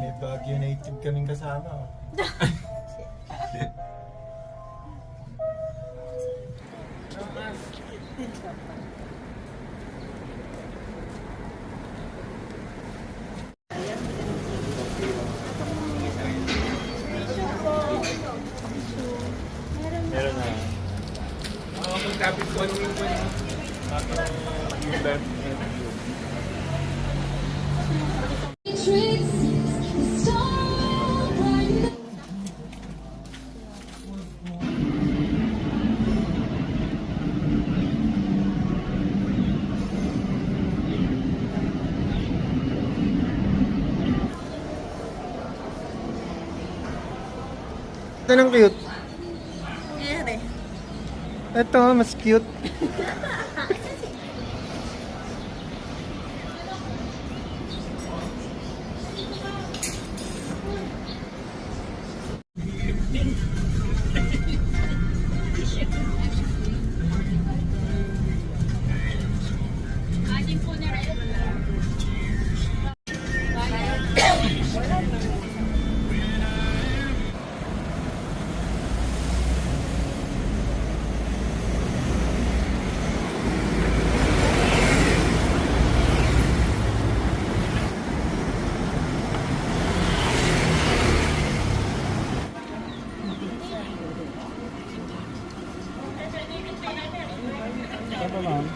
May Baguio native kaming kasama. Meron na. Magkapit ko yung left. Ito nang cute. Ito nga, mas cute. Ano ma'am?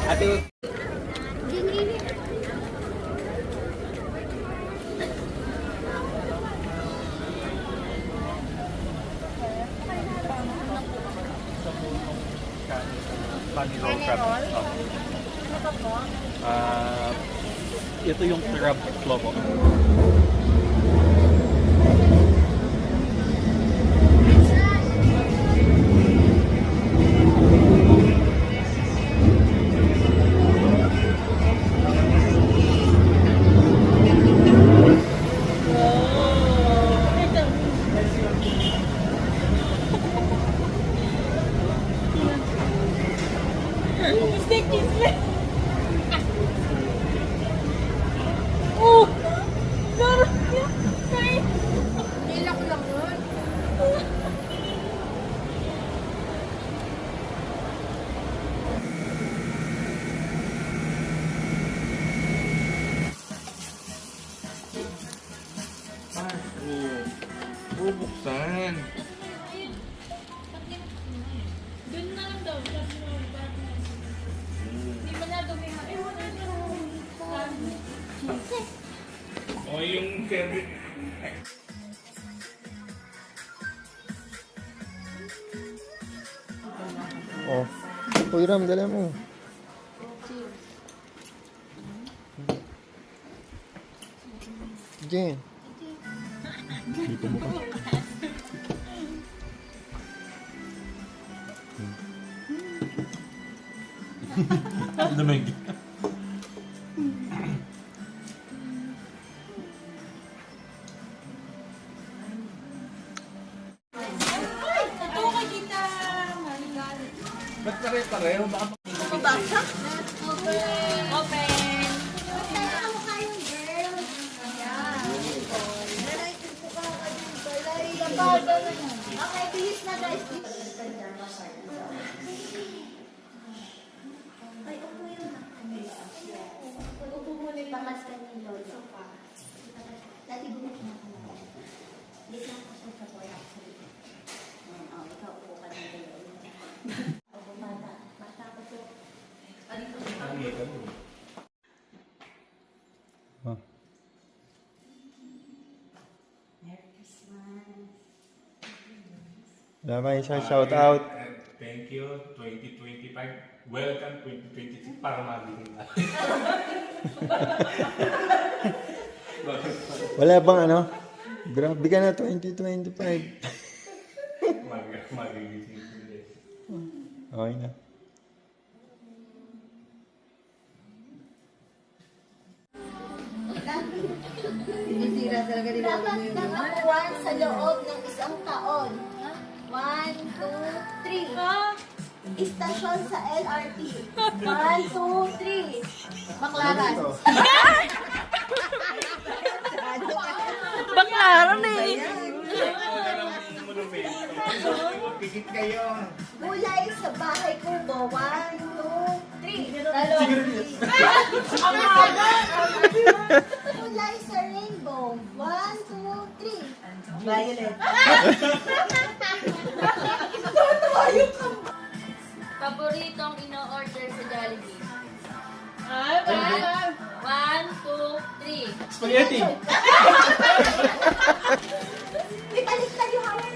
Ate. Bunny roll crab. Ito yung crab lobo. Bubuksan. Doon na lang daw. Hindi mo na dumihan. O yung favorite. Oh. Uy, Ram, dala mo. Jen. Dito mo ka. Lamig. Ba't pare-pareho? Baka Babaksak? Open. Open. Okay, bilis na guys. Ay, upo yun. Upo muna yung bakas ka ni Lolo. Dati gumawa na ako. Dito lang ako sa kapoy ako. Wala ba yung shout out? Thank you, 2025. Welcome, 2026. Para magiging na. Wala bang ano? Grabe ka na 2025. Magiging simple. Okay na. Sinisira talaga ni Lolo mo Dapat yung nakakuha sa loob ng isang taon. 1, 2, 3. Istasyon sa LRT. 1, 2, 3. Baklaran. Baklaran eh. Pikit kayo. Gulay sa bahay kubo. 1, 2, 3. Talo. Gulay sa rainbow. 1, 2, 3. violet. Paboritong ino-order sa Jollibee. 1, 2, 3. Spaghetti. Ibaliktad yung hawak.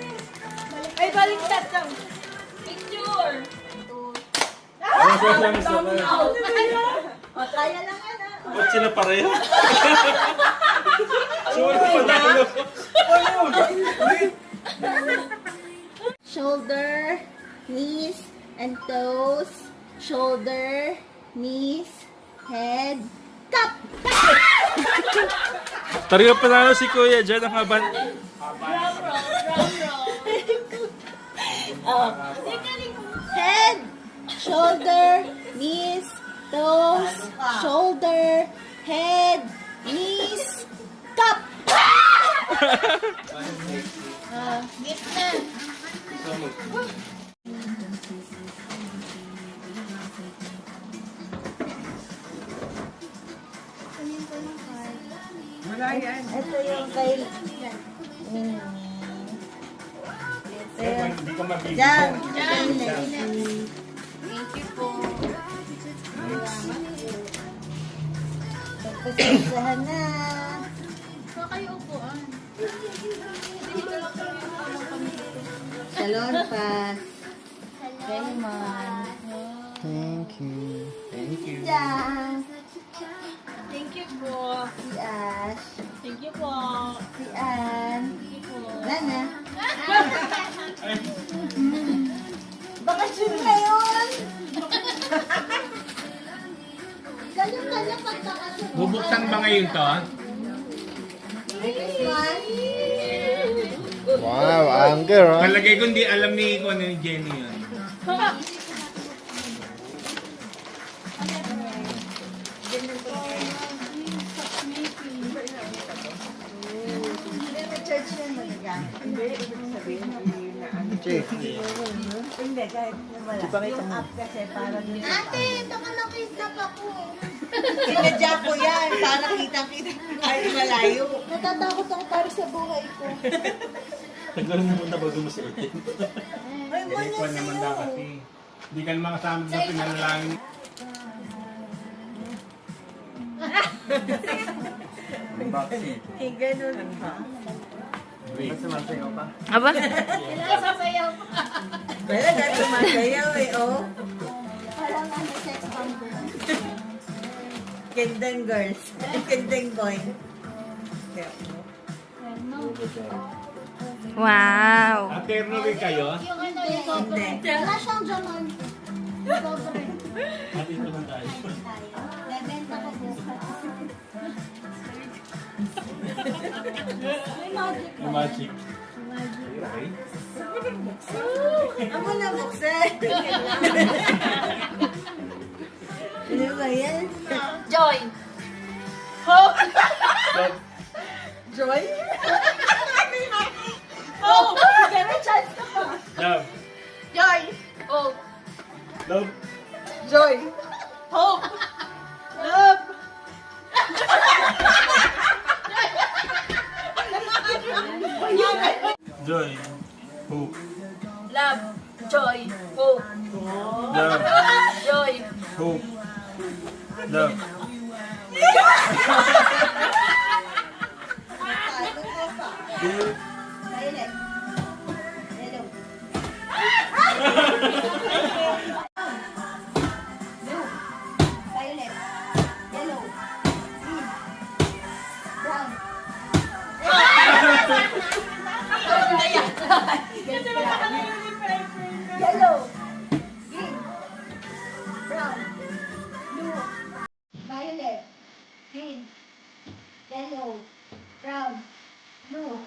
Ay, baliktad lang. Picture. O, kaya lang yan ah. Ba't sila pareho? Sorry pa na. Shoulder, knees, and toes. Shoulder, knees, head, cup. Talaga panalo si Kuya dyan ang haban. Drum roll. Head, shoulder, knees, toes, shoulder, head, knees, cup. Gitna. Wala yan. Ito yung kay... Hindi ka mabibig. Diyan. Thank you po. Pagpasasahan na. Saan kayo upuan? Dito lang kami dito. Salon pass. Raymond. Thank you. Thank you. Diyan. Thank you po. Si Ash. Thank you po. Si Ann. Thank you po. Wala na. Bakasyon ngayon. Kanya-kanya pagkakasyon. Bubuksan ba ngayon to? Next one. Wow, anger ah. Malagay ko hindi alam ni ko ni Jenny yun. May church yan talaga. Hindi, ibig sabihin. Che. Hindi, kahit wala. Yung app kasi parang yung... Ate, ito ka nakidnap ako. Sinadya ko yan para kitang-kita kahit malayo. Natatakot ako para sa buhay ko. Tagal mo muna bago mo suotin. Ay, Hindi ko naman dapat eh. Hindi ka naman kasama sa pinanalangin. Eh, ganun pa. Aba? Kailangan sasayaw pa. Wala na sumasayaw eh, oh. Parang ano, sex bomb. Kendeng girls. Kendeng boy. Wow. Aterno rin kayo? Yung ano, yung sobre. Hindi. Wala siyang jaman. Sobre. At ito na tayo. Bebenta ko bukas. May magic. Yung magic. Okay. Ako na buksan. Ano ba yan? Joy. Stop. Joy? Oh! Meron chance ka pa. Love. Joy. Oh. Love. Joy. Hope. Love. Joy. Hope. Love. Joy. Hope. Love. Joy. Hope. Love. Violet. Hello. Blue. Violet. Yellow. Green. Brown. Yellow. Green. Brown. Blue. Violet. Green. Yellow. Brown. Blue.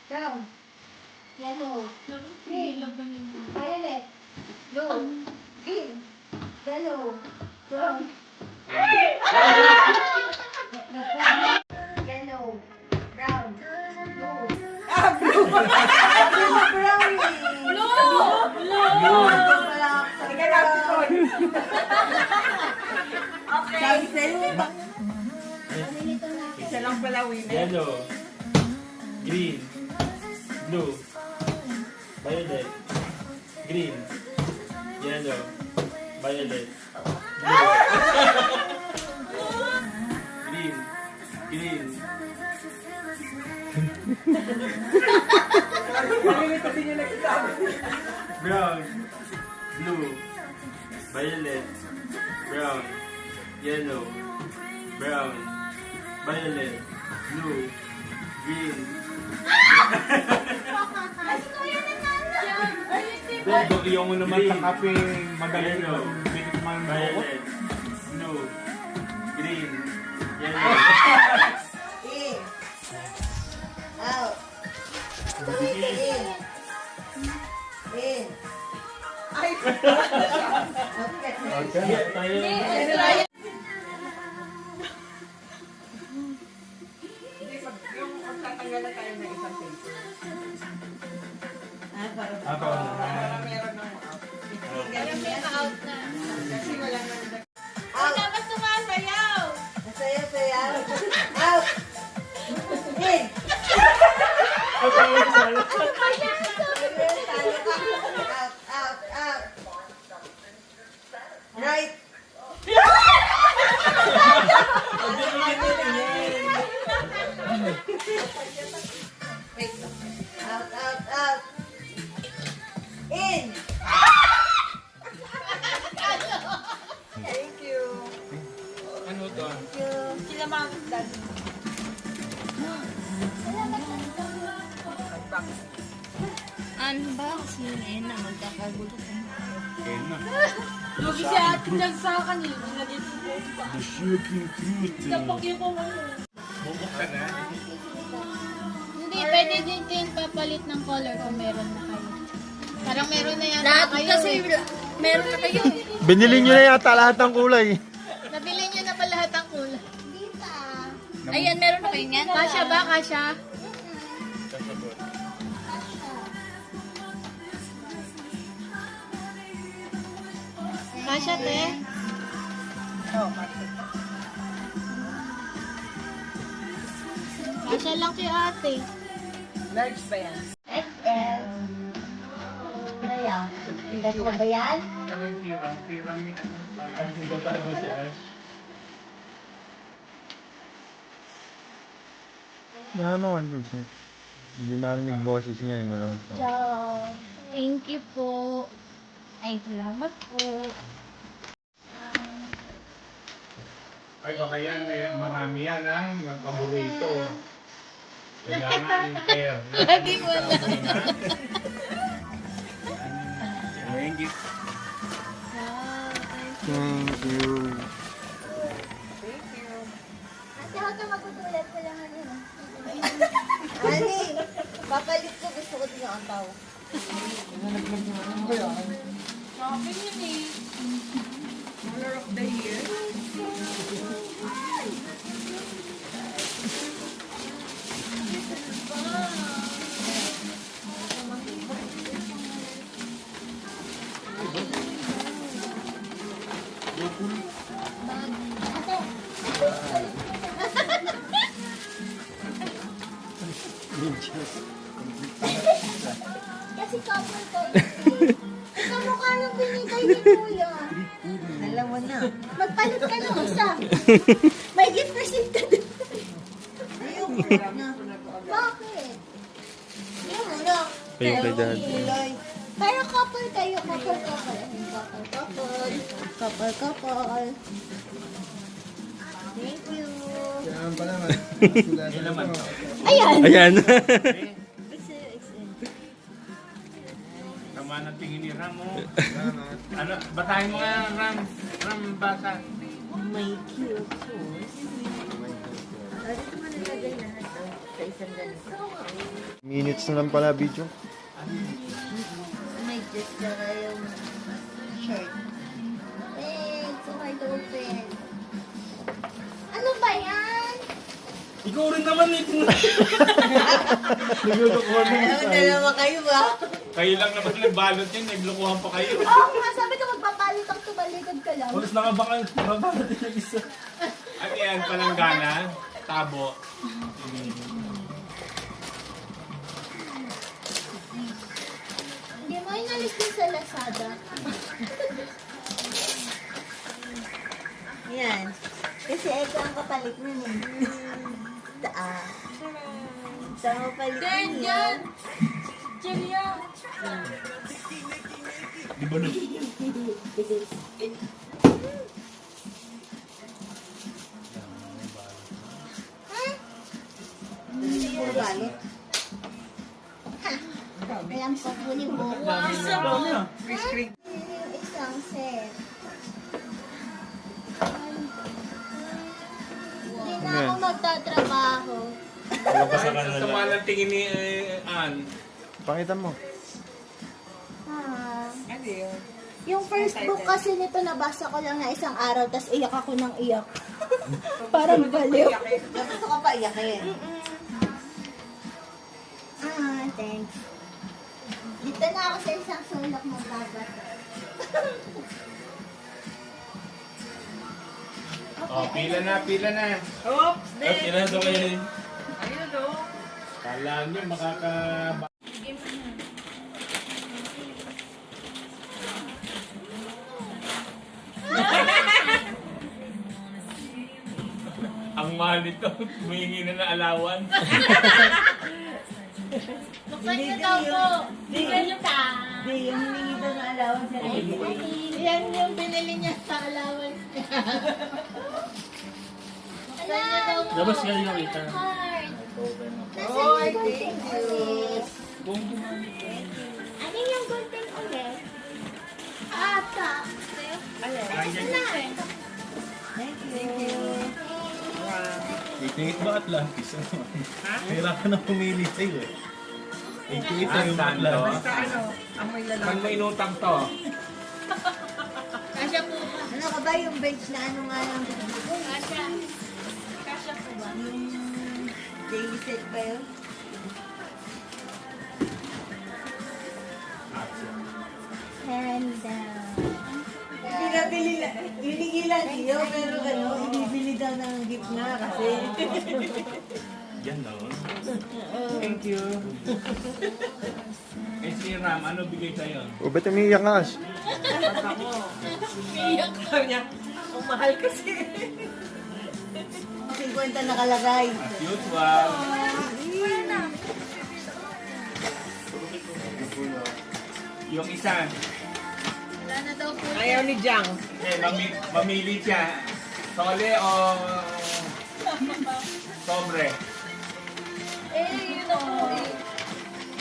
Brown. Yellow. Green. Violet. Blue. Green. Yellow. Brown. Yellow. Brown. Blue. Sabi sa'yo, Nalilito na ako. isa lang pala winner. Yellow. Green. Blue. Violet. Green. Yellow. Violet. Blue. Green. Green. Nalilito din yung nagsasabi. Brown. Blue. Violet. Brown. Yellow. Brown. Violet. Blue. Green. Dodo, yung naman sa Green. kape, magaling Yellow. binig man mo. Violet. Blue. Green. Yellow. In. Out. In. Ay! Okay. Sige, tayo. Yung magtatanggalan tayo ng isang paper. Para Ako. meron ng out. Yung may out na. Kasi wala na nag- Ay, Out! dapat sumasayaw. Masaya-saya. Out! In! Out, out, out. Right. Wait. Out, out, out. In. Thank you. Ano to? Sila mga dad. Unboxing. Ayun na, magkakagulo ka. Kaya na. Lugi si ate dyan sa kanina. Naging The shooting fruit. napakyo ko ano. Bubuksan na. Hindi, pwede din kayo papalit ng color kung meron na kayo. Parang meron na yata Lahat kayo. kasi meron na kayo. Binili nyo na yata lahat ng kulay. Nabili nyo na pa lahat ng kulay. Ayan, meron na kayo yan. Kasya ba? Kasya? Kasya, te? Kasya lang kay ate. Large ba yan? XL. Ano yan? Tingnan ko ba yan? Ang hirang ni ang babago si Ash. Ano ang gusto? Hindi narinig boses niya yung ano. Ciao. Thank you po. Ay, salamat po. Ay, baka yan, eh, marami yan ang paborito. Kailangan yung pair. Lagi mo na. Thank you. Thank you. Ate, ako ito magutulad ko lang ano. Ani, papalit ko. Gusto ko din yung antaw. Shopping yun eh. Color of the year. Kasi couple ko. Kamukha nung binigay ni Kuya. Dalawa na. Magpalit ka ng isa. May gift receipt ka din. Ayoko na. Bakit? Yun mo na. Ayun kay dad. Kulay. Pero couple kayo, couple. Couple. Thank you. Yan pa naman. Yun naman. Ayan. Ayan. Tama ng tingin ni Ram, oh. Ano, basahin mo nga, Ram. Ram, basa. My cute horse. Dito mo nilagay lahat sa isang ganito. Minutes na lang pala video. May just yung shirt. Thanks, so hard to open. Ano ba yan? Ikaw rin naman ito. Alam dalawa kayo ba? Kayo lang naman nagbalot yun, naglukuhan pa kayo. Oo nga, sabi ko magpapalit ang tumalikod ka lang. Pulis nakabalot din yung isa. Ano yan, palanggana, tabo. Hindi mo inalis din sa Lazada. Yan. Kasi ito ang kapalit nun eh. Saan mo palit nun yan? Cheerio. Di ba nun? Puro balot. Alam ko po ni Bobo. Isang set. Hindi na ako magtatrabaho. Sama ng tingin ni Ann. Pakita mo. Ano yun? Yung first book kasi nito nabasa ko lang na isang araw, tas iyak ako ng iyak. Parang baliw. Gusto ka pa iyakin. Thanks. Dito na ako sa isang sulok magbabasa. Oh, pila na. Oops! Okay na ito kayo. Kala nyo makaka... Ang mahal nito, humingi na na alawan. Buksan niyo daw po. Bigyan niyo pa. Hindi, yung hiningi daw na allowance sa Yan yung binili niya sa allowance. Labas ka yung kita. Card. Nasa Oh, yung thank gunting you. ulit? Ano yung gunting ulit? Ata. Ayan. Thank you. Itingit ba Atlantis? Kailangan na pumili sa'yo eh. Itingit na yung Saan to? Atlantis. Ano? Amoy Saan lalaki. mo inutang to? Kasya po. Ano ka ba yung bench na ano nga lang? Kasya. Kasya po ba? Yung daily set ba yun? And, Pinabili lang. Hiningi lang iyo, pero ano, ibibili daw ng gift na kasi. Yan no. Thank you. Eh si Ram, ano bigay sa'yo? O, ba't umiiyak ka, Ash? Ang mahal kasi. 50 nakalagay. As usual. Yung isa, Wala na daw po. Ayaw ni Jang. mamili siya. Sole o sobre? Yun o.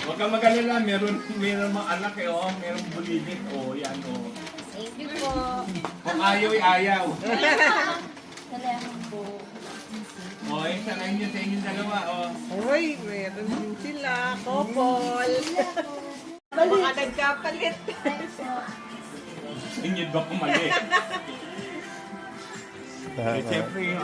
Huwag kang mag-alala, meron mga anak eh, oh, meron bulilit, oh, yan, oh. Thank you po. Kung ayaw, ayaw. Salamat po. Oh, isa na inyo sa inyong dalawa, oh. Uy, meron din sila. Couple. Baka nagkapalit. Inyo ba kumali? Lahat, Eh, siyempre, yung